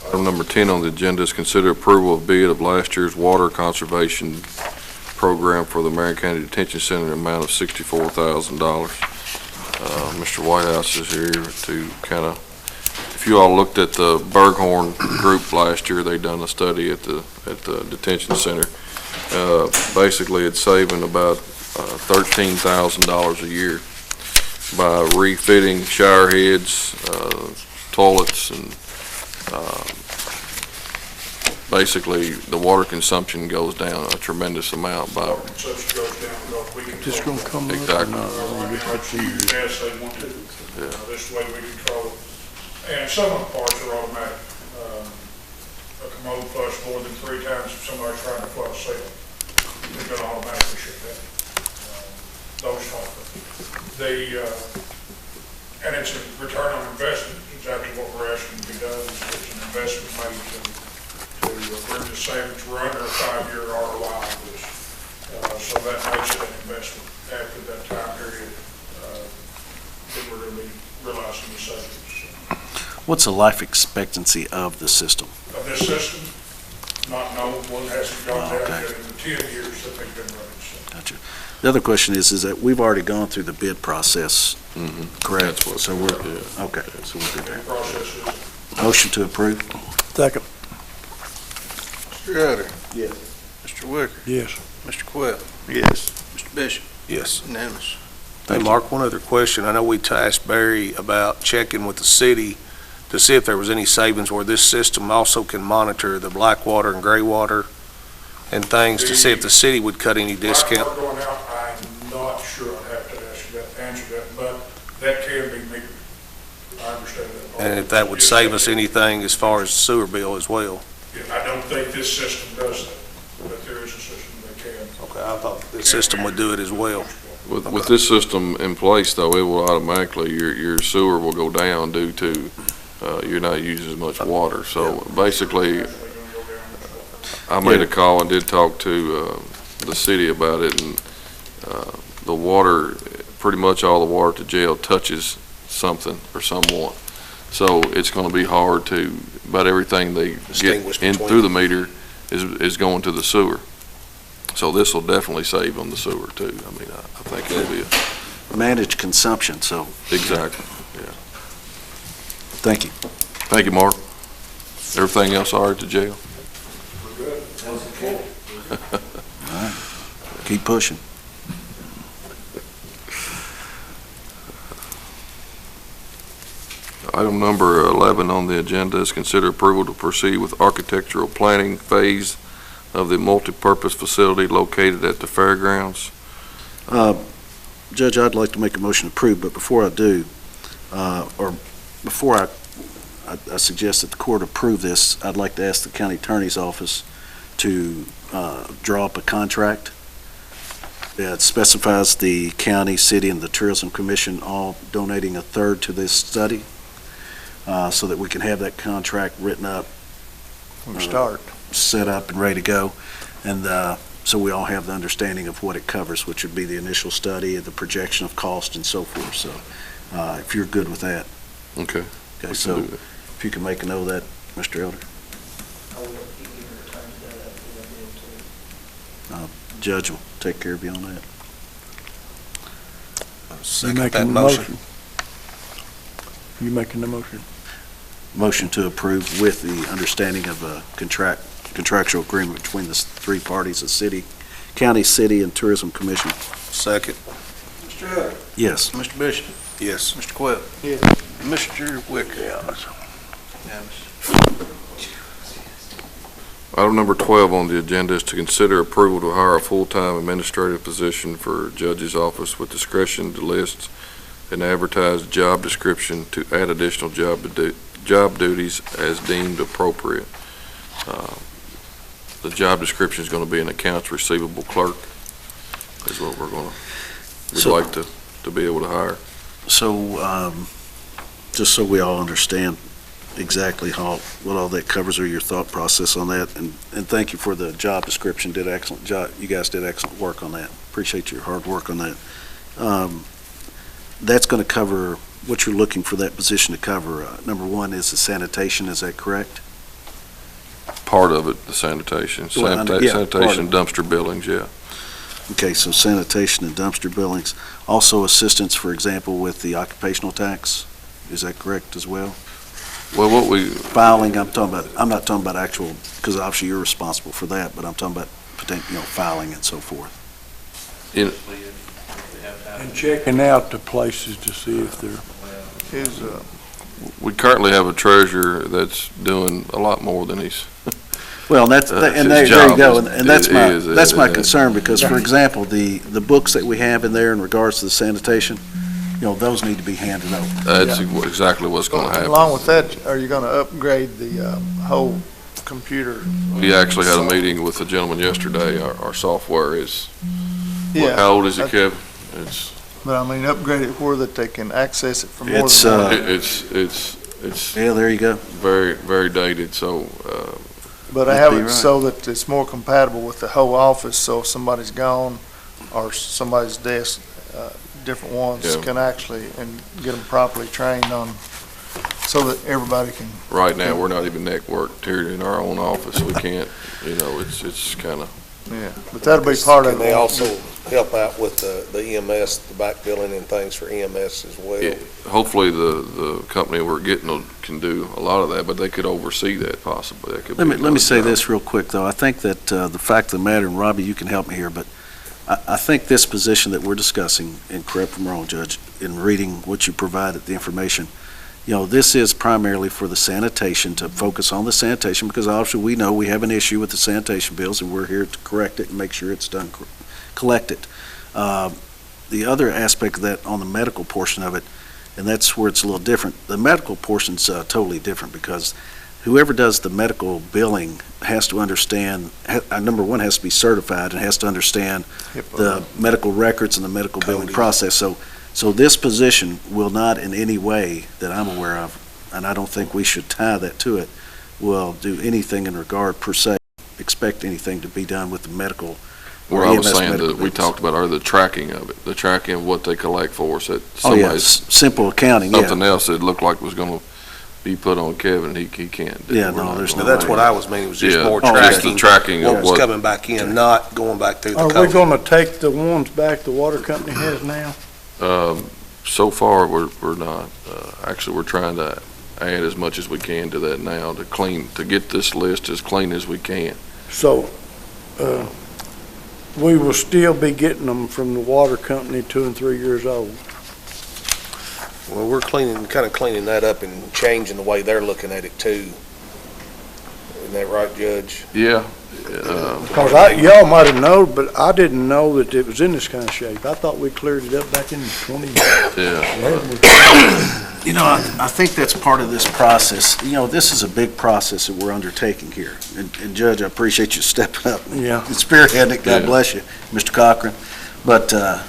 Item number 10 on the agenda is consider approval of bid of last year's water conservation program for the Marion County Detention Center in the amount of $64,000. Mr. Whitehouse is here to kind of, if you all looked at the Berghorn group last year, they done a study at the detention center. Basically, it's saving about $13,000 a year by refitting shower heads, toilets, and basically the water consumption goes down a tremendous amount by Consumption goes down because we can. Just gonna come up. Exactly. As they want to. This way we control it. And some of the parts are automatic. A commode flush more than 3 times if somebody's trying to flush seal. They're going to automatically shut that. Those type of and it's a return on investment. Exactly what we're asking to be done. It's an investment made to bring the savings. We're under a 5-year ROI on this. So that makes it an investment after that time period. That we're going to be realizing the savings. What's the life expectancy of the system? Of this system, not known. One hasn't gone down Okay. yet in the 10 years that they've been running. So. Gotcha. The other question is that we've already gone through the bid process, correct? So we're, okay, so we're good The there. process is Motion to approve? Second. Mr. Rutter? Yes. Mr. Wicker? Yes. Mr. Quill? Yes. Mr. Bishop? Yes. Unanimous. Hey, Mark, one other question. I know we tasked Barry about checking with the city to see if there was any savings where this system also can monitor the black water and gray water and things to see if the city would cut any discount. Black water going out, I'm not sure. I'd have to ask you that, answer that, but that can be metered. I understand that. part. And if that would Yes, save us anything as far as sewer bill as well. Yeah, I don't think this system does that, but there is a system that can. Okay, I thought the system would do it as well. With this system in place, though, it will automatically, your sewer will go down due to you're not using as much water. So basically, I made a call and did talk to the city about it, and the water, pretty much all the water at the jail touches something or someone. So it's going to be hard to, about everything they get Distinguish in between through the meter is going to the sewer. So this will definitely save on the sewer too. I mean, I think it'll be Managed consumption, so exactly, yeah. thank you. Thank you, Mark. Everything else all right at the jail? Keep pushing. Item number 11 on the agenda is consider approval to proceed with architectural planning phase of the multipurpose facility located at the fairgrounds. Judge, I'd like to make a motion to approve, but before I do, or before I suggest that the court approve this, I'd like to ask the county attorney's office to draw up a contract that specifies the county, city, and the tourism commission all donating a third to this study, so that we can have that contract written up, set up and ready to go. And so we all have the understanding of what it covers, which would be the initial study, the projection of cost, and so forth. So if you're good with that. Okay. Okay, so if you can make a note of that, Mr. Elder. Judge will take care of you on that. Second that motion. You making the motion? Motion to approve with the understanding of a contractual agreement between the three parties, the city, county, city, and tourism commission. Second. Mr. Rutter? Yes. Mr. Bishop? Yes. Mr. Quill? Yes. Mr. Wicker? Unanimous. Item number 12 on the agenda is to consider approval to hire a full-time administrative position for judge's office with discretion to list an advertised job description to add additional job duties as deemed appropriate. The job description is going to be an accounts receivable clerk is what we'd like to be able to hire. So, just so we all understand exactly what all that covers, or your thought process on that, and thank you for the job description. Did excellent job. You guys did excellent work on that. Appreciate your hard work on that. That's going to cover what you're looking for that position to cover. Number one is the sanitation. Is that correct? part of it, the sanitation. Well, yeah, part of Sanitation, it. dumpster billings, yeah. Okay, so sanitation and dumpster billings. Also assistance, for example, with the occupational tax. Is that correct as well? Well, what we, Filing, I'm not talking about actual, because obviously you're responsible for that, but I'm talking about, filing and so forth. And checking out the places to see if there is, we currently have a treasurer that's doing a lot more than he's, Well, and his there you job go, is- and that's my is- concern, because, for example, the books that we have in there in regards to the sanitation, those need to be handed over. that's exactly what's gonna happen. Along with that, are you gonna upgrade the whole computer? We actually had a meeting with a gentleman yesterday. Our software is, Yeah, how old is it, Kevin? It's, but I mean, upgrade it where that they can access it from more It's, than one. it's Yeah, there you go. very, very dated, so, But I That'd have be it right. so that it's more compatible with the whole office, so if somebody's gone or somebody's desk, different ones Yeah. can actually, and get them properly trained on, so that everybody can. right now, we're not even networked here in our own office. We can't, it's kinda, Yeah, but that'll be part of Can it. they also help out with the EMS, the back billing and things for EMS as well? Yeah. hopefully the company we're getting can do a lot of that, but they could oversee that possibly. That could be Let me another say job. this real quick, though. I think that the fact of the matter, and Robbie, you can help me here, but I think this position that we're discussing, and correct me if I'm wrong, Judge, in reading what you provided, the information, this is primarily for the sanitation, to focus on the sanitation, because obviously we know we have an issue with the sanitation bills, and we're here to correct it and make sure it's done, collect it. The other aspect of that on the medical portion of it, and that's where it's a little different, the medical portion's totally different, because whoever does the medical billing has to understand, number one, has to be certified and has to understand the medical records and the medical billing process. So this position will not in any way that I'm aware of, and I don't think we should tie that to it, will do anything in regard per se, expect anything to be done with the medical. Where or I was EMS saying medical that we bills. talked about, the tracking of it, the tracking of what they collect for us, that Oh, yeah, somebody's, simple accounting, yeah. something else that looked like was gonna be put on Kevin, he can't do. Yeah, We're no, not there's gonna Now, that's do what it. I was meaning, was just Yeah, more just the tracking tracking what of was what, coming back in, not going back through the are we code. gonna take the ones back the water company has now? so far, we're not. Actually, we're trying to add as much as we can to that now to get this list as clean as we can. So, we will still be getting them from the water company 2 and 3 years old. Well, we're kind of cleaning that up and changing the way they're looking at it too. Isn't that right, Judge? Yeah. Cause y'all might have known, but I didn't know that it was in this kind of shape. I thought we cleared it up back in 2011. I think that's part of this process. This is a big process that we're undertaking here. And Judge, I appreciate you stepping up Yeah. and spearheading it. God Yeah. bless you, Mr. Cochran. But I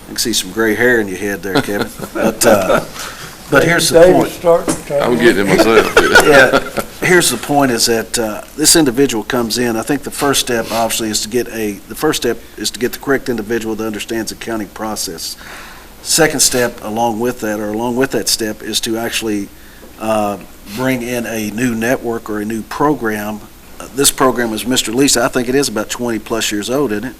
can see some gray hair in your head there, Kevin. But here's the David's point. starting to take I'm over. getting it myself. Yeah, here's the point is that this individual comes in, I think the first step obviously is to get the correct individual that understands the accounting process. Second step along with that step is to actually bring in a new network or a new program. This program is Mr. Lisa, I think it is about 20 plus years old, isn't it?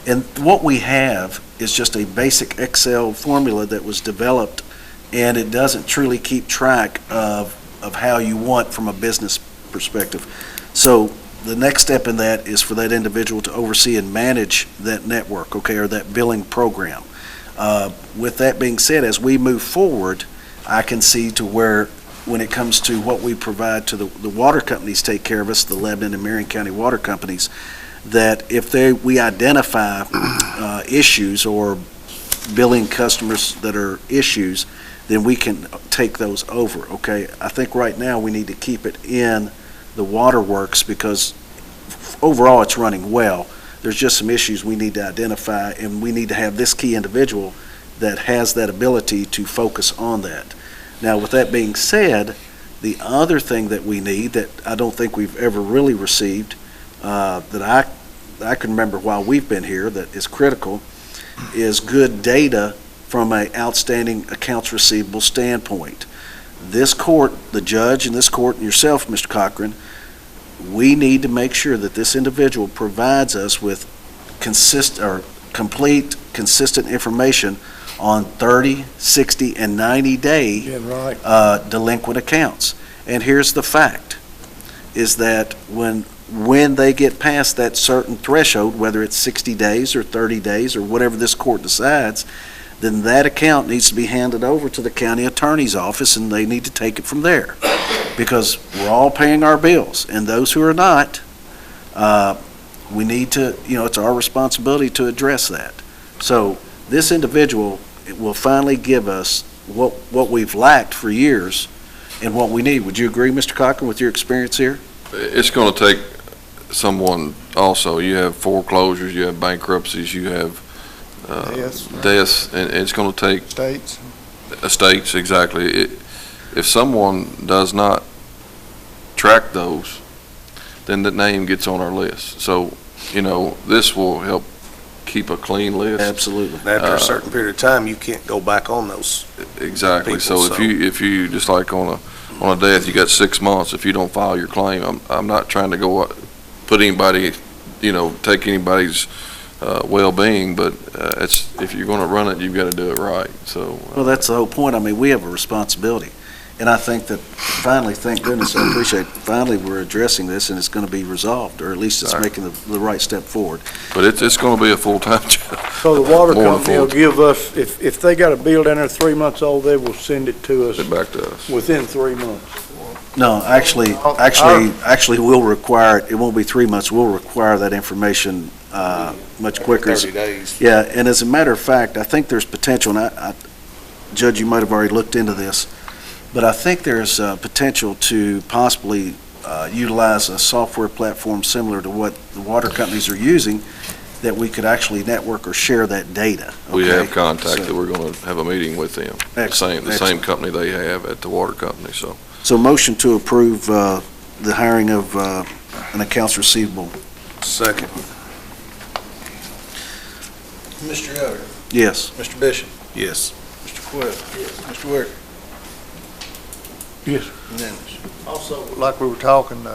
And what we have is just a basic Excel formula that was developed, and it doesn't truly keep track of how you want from a business perspective. So the next step in that is for that individual to oversee and manage that network, okay, or that billing program. With that being said, as we move forward, I can see to where, when it comes to what we provide to the water companies take care of us, the Lebanon and Marion County water companies, that if we identify issues or billing customers that are issues, then we can take those over, okay? I think right now we need to keep it in the waterworks because overall it's running well. There's just some issues we need to identify, and we need to have this key individual that has that ability to focus on that. Now, with that being said, the other thing that we need that I don't think we've ever really received, that I can remember while we've been here, that is critical, is good data from an outstanding accounts receivable standpoint. This court, the judge in this court, and yourself, Mr. Cochran, we need to make sure that this individual provides us with complete, consistent information on 30, 60, and 90-day Yeah, right. delinquent accounts. And here's the fact, is that when they get past that certain threshold, whether it's 60 days or 30 days or whatever this court decides, then that account needs to be handed over to the county attorney's office, and they need to take it from there. Because we're all paying our bills, and those who are not, we need to, it's our responsibility to address that. So this individual will finally give us what we've lacked for years and what we need. Would you agree, Mr. Cochran, with your experience here? It's going to take someone also. You have foreclosures, you have bankruptcies, you have deaths, and it's going to take States. estates, exactly. If someone does not track those, then the name gets on our list. So, this will help keep a clean list. Absolutely. After a certain period of time, you can't go back on those. Exactly. people, So if you just like on a death, you got 6 months. If you don't file your claim, I'm not trying to go put anybody, take anybody's well-being, but if you're going to run it, you've got to do it right. So Well, that's the whole point. I mean, we have a responsibility. And I think that finally, thank goodness, I appreciate, finally we're addressing this and it's going to be resolved, or at least it's Right. making the right step forward. but it's going to be a full-time job. So the water More than company will full. give us, if they got a bill down there 3 months old, they will send it to us Get back to us. within 3 months. No, actually, we'll require, it won't be 3 months, we'll require that information much quicker. 30 days. Yeah, and as a matter of fact, I think there's potential, and Judge, you might have already looked into this, but I think there's potential to possibly utilize a software platform similar to what the water companies are using, that we could actually network or share that data. We okay? have contacted. So- We're going to have a meeting with them. The same Excellent. company they have at the water company, so. So motion to approve the hiring of an accounts receivable. Second. Mr. Yoder, Yes. Mr. Bishop, Yes. Mr. Quill. Mr. Wicker. Yes. Unanimous. Also, like we were talking,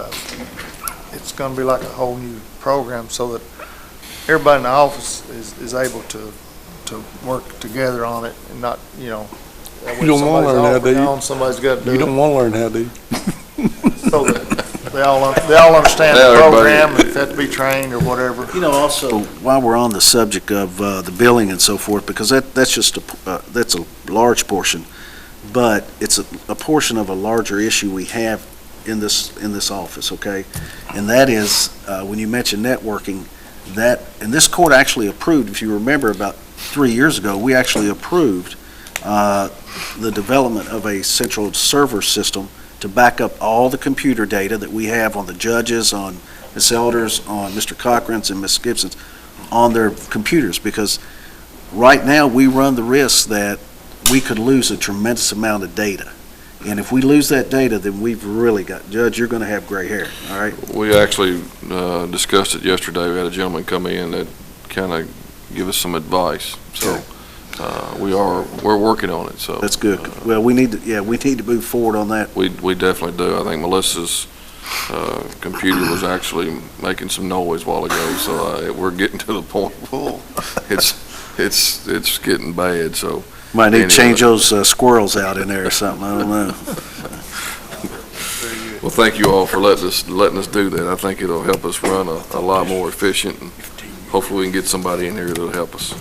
it's gonna be like a whole new program so that everybody in the office is able to work together on it and not, that way You don't wanna somebody's learn how, off or do you? gone, somebody's got to do You it. don't want to learn how, do you? So that they all understand Now the everybody- program, if they have to be trained or whatever. Also, while we're on the subject of the billing and so forth, because that's just that's a large portion, but it's a portion of a larger issue we have in this office, okay? And that is, when you mention networking, and this court actually approved, if you remember, about 3 years ago, we actually approved the development of a central server system to back up all the computer data that we have on the judges, on Ms. Elders, on Mr. Cochran's and Ms. Gibson's, on their computers, because right now we run the risk that we could lose a tremendous amount of data. And if we lose that data, then we've really got, Judge, you're going to have gray hair, all right? We actually discussed it yesterday. We had a gentleman come in that kind of give us some advice. So we're working on it, so. That's good. Well, we need to move forward on that. We definitely do. I think Melissa's computer was actually making some noise a while ago, so we're getting to the point. It's getting bad, so. Might need to Anyway. change those squirrels out in there or something, I don't know. Well, thank you all for letting us do that. I think it'll help us run a lot more efficient, and hopefully we can get somebody in here that'll help us.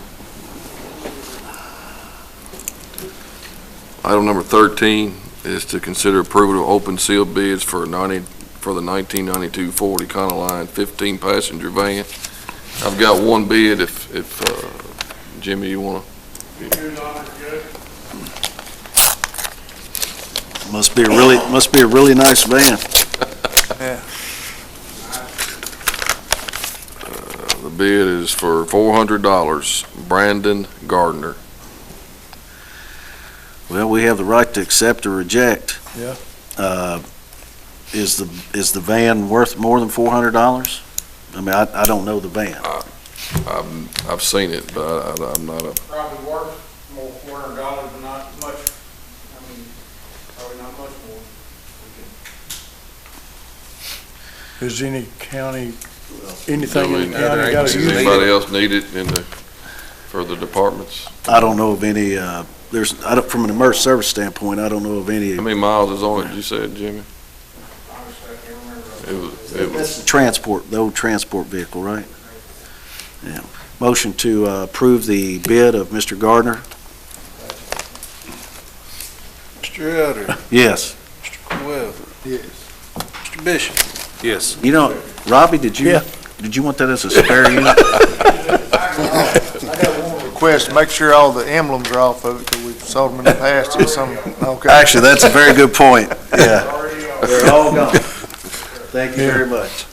Item number 13 is to consider approval of open sealed bids for the 1992 Ford Econoline 15-passenger van. I've got one bid. If Jimmy, you want to? Must be a really nice van. The bid is for $400. Brandon Gardner. Well, we have the right to accept or reject. Yeah. Is the van worth more than $400? I mean, I don't know the van. I've seen it, but I'm not a. Probably worth more $400, but not much, probably not much more. Is any county, anything in the Does county got to use it? anybody else need it for the departments? I don't know of any, from an emergency service standpoint, I don't know of any. How many miles is on it, you said, Jimmy? It was, That's the transport, the old transport vehicle, right? Yeah. Motion to approve the bid of Mr. Gardner? Mr. Elder, Yes. Mr. Coyle, Yes. Mr. Bishop. Yes. You know, Robbie, did you want that as a spare unit? Request, make sure all the emblems are off of it, because we've sold them in the past and some, okay. Actually, that's a very good point. Yeah. They're all gone. Thank you very much.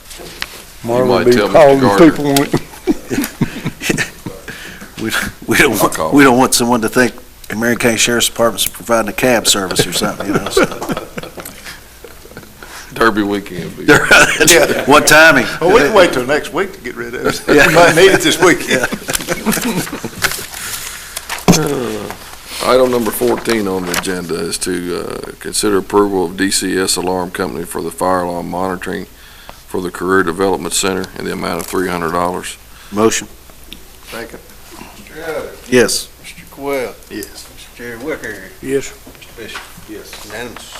Marvin might be tell Mr. calling Gardner. people on it. We don't want someone to think the Marion County Sheriff's Department's providing a cab service or something, you know, so. Derby weekend. Yeah. What timing? Well, we can wait till next week to get rid of it. Yeah. We might need it this weekend. Item number 14 on the agenda is to consider approval of DCS Alarm Company for the fire alarm monitoring for the Career Development Center in the amount of $300. Motion? Second. Mr. Elder, Yes. Mr. Coyle, Yes. Mr. Jerry Wicker, Yes. Mr. Bishop. Yes. Unanimous.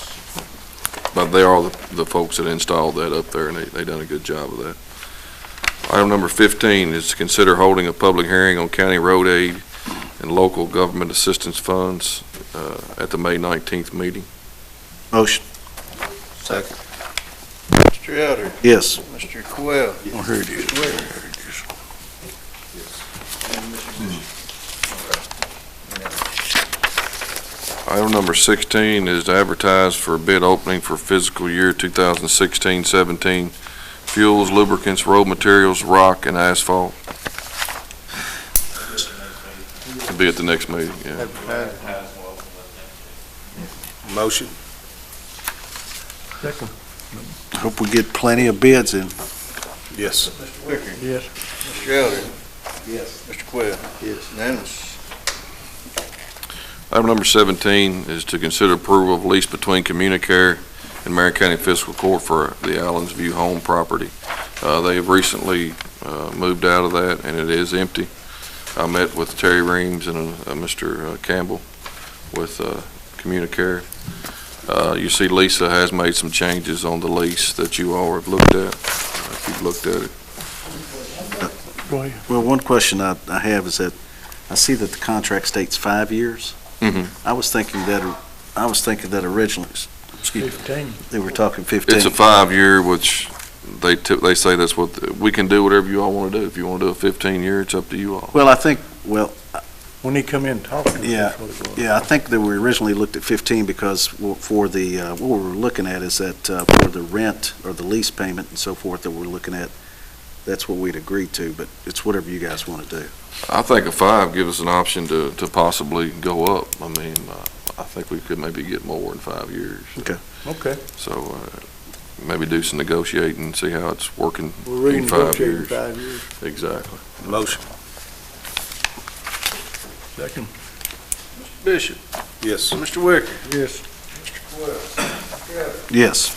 But they are the folks that installed that up there, and they done a good job of that. Item number 15 is to consider holding a public hearing on county road aid and local government assistance funds at the May 19th meeting. Motion? Second. Mr. Elder, Yes. Mr. Coyle, Oh, here it is. Mr. Wicker. Item number 16 is to advertise for a bid opening for fiscal year 2016-17 fuels, lubricants, road materials, rock, and asphalt. It'll be at the next meeting, yeah. Motion? Second. Hope we get plenty of bids in. Yes. Mr. Wicker, Yes. Mr. Elder. Yes. Mr. Coyle. Yes. Unanimous. Item number 17 is to consider approval of lease between Communicare and Marion County Fiscal Court for the Allens View home property. They have recently moved out of that, and it is empty. I met with Terry Reams and Mr. Campbell with Communicare. You see Lisa has made some changes on the lease that you all have looked at, if you've looked at it. Go ahead. Well, one question I have is that I see that the contract states 5 years. Mhm. I was thinking that originally, excuse me, 15. they were talking 15. It's a 5-year, which they say that's what, we can do whatever you all want to do. If you want to do a 15-year, it's up to you all. Well, I think, When he come in and talk to us, Yeah. that's what it was. yeah, I think that we originally looked at 15 because for the, what we were looking at is that for the rent or the lease payment and so forth that we're looking at, that's what we'd agreed to, but it's whatever you guys want to do. I think a 5 gives us an option to possibly go up. I mean, I think we could maybe get more in 5 years. Okay. So maybe do some negotiating and see how it's working We're in 5 renegotiating years. 5 years. Exactly. Motion? Second. Mr. Bishop, Yes. Mr. Wicker, Yes. Mr. Coyle, Mr. Elder. Yes.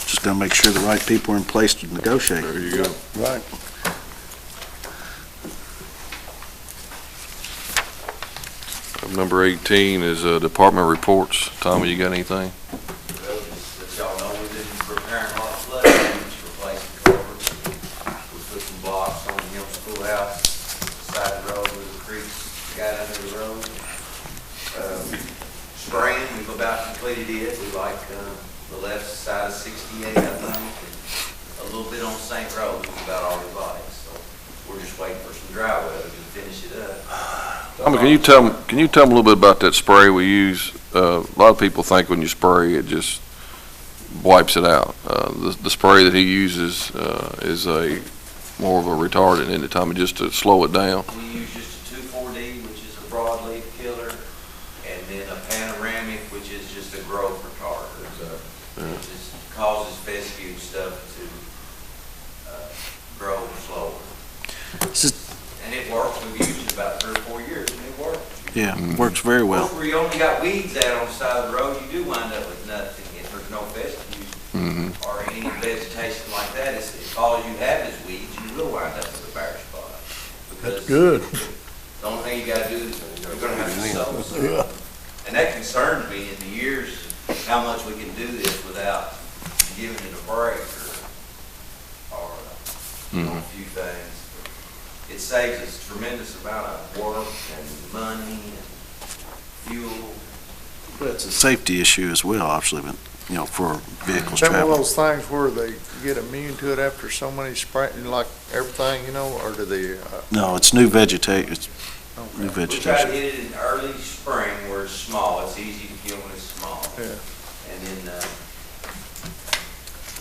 Just got to make sure the right people are in place to negotiate. There you go. Right. Number 18 is department reports. Tommy, you got anything? Well, as y'all know, we've been repairing a lot of flood damage, replacing culverts. We put some blocks on the Hill Schoolhouse, side of the road where the creeks got under the road. Spraying, we've about completed it. We like the left side of 68, I think, and a little bit on St. Rose, is about all we like. So we're just waiting for some dry weather to finish it up. Tommy, can you tell me a little bit about that spray we use? A lot of people think when you spray, it just wipes it out. The spray that he uses is a more of a retardant, isn't it, Tommy, just to slow it down? We use just a 2,4-D, which is a broadleaf killer, and then a panoramic, which is just a growth retarder. It just causes fescue stuff to grow slower. And it works. We've used it about 3 or 4 years, and it works. Yeah, works very well. Where you only got weeds out on the side of the road, you do wind up with nothing if there's no fescue. or any vegetation like that, if all you have is weeds, you will wind up with a bare spot. That's Because good. The only thing you gotta do is, you're gonna have to sow some. And that concerns me in the years, how much we can do this without giving it a break or on a few things. It saves us a tremendous amount of work and money and fuel. But it's a safety issue as well, obviously, but, for vehicles Is that one of traveling. those things where they get immune to it after so many spray, like everything, or do they, No, it's new vegetation, it's new We try to vegetation. hit it in early spring where it's small. It's easy to kill when it's small. Yeah. And then,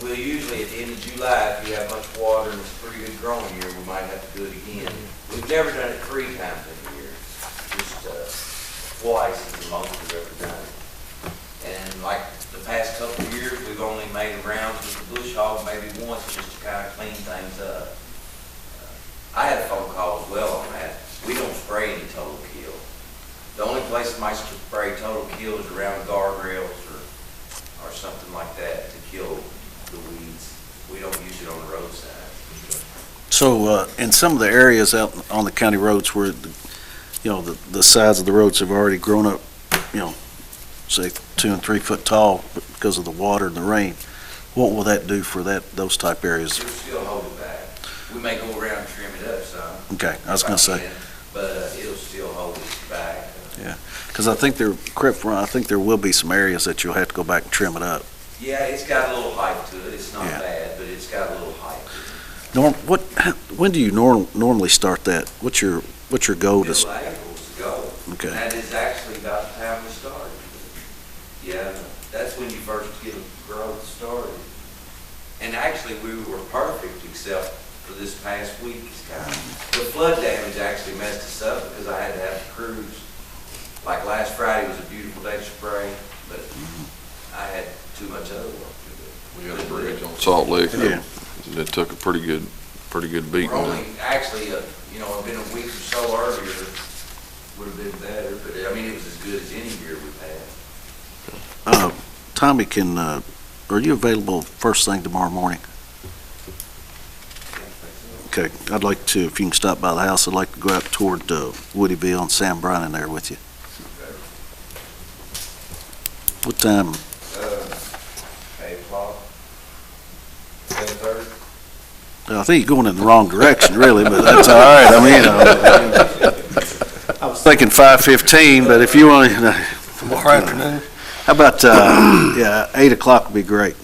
we'll usually at the end of July, if you have much water and it's a pretty good growing year, we might have to do it again. We've never done it 3 times in a year, just twice is the most we've ever done it. And like the past couple of years, we've only made rounds with the bush hog maybe once just to kind of clean things up. I had a phone call as well on that. We don't spray any total kill. The only place we might spray total kill is around guardrails or something like that to kill the weeds. We don't use it on the roadside. So, in some of the areas out on the county roads where, the sides of the roads have already grown up, say 2 and 3 foot tall because of the water and the rain, what will that do for those type areas? It'll still hold it back. We may go around and trim it up some. Okay, I was gonna say, But it'll still hold it back. because I think I think there will be some areas that you'll have to go back and trim it up. Yeah, it's got a little height to it. It's not Yeah. bad, but it's got a little height to it. When do you normally start that? What's your goal to? Middle of April's the goal. Okay. That is actually about the time we started. Yeah, that's when you first get a growth started. And actually, we were perfect except for this past week. The flood damage actually messed us up because I had to have the crews. Like last Friday was a beautiful day to spray, but I had too much other work to do. We had a bridge on Salt Lick Yeah. that took a pretty good beating. We're only, actually, a been a week or so earlier, would have been better, but I mean, it was as good as any year we've had. Tommy, are you available first thing tomorrow morning? Okay, I'd like to, if you can stop by the house, I'd like to go out toward Woodyville and Sam Bryan in there with you. What time? 8 o'clock, 7:30. I think you're going in the wrong direction, really, but that's all right. I mean, I was thinking 5:15, but if you want, Tomorrow afternoon? how about, 8 o'clock would be great.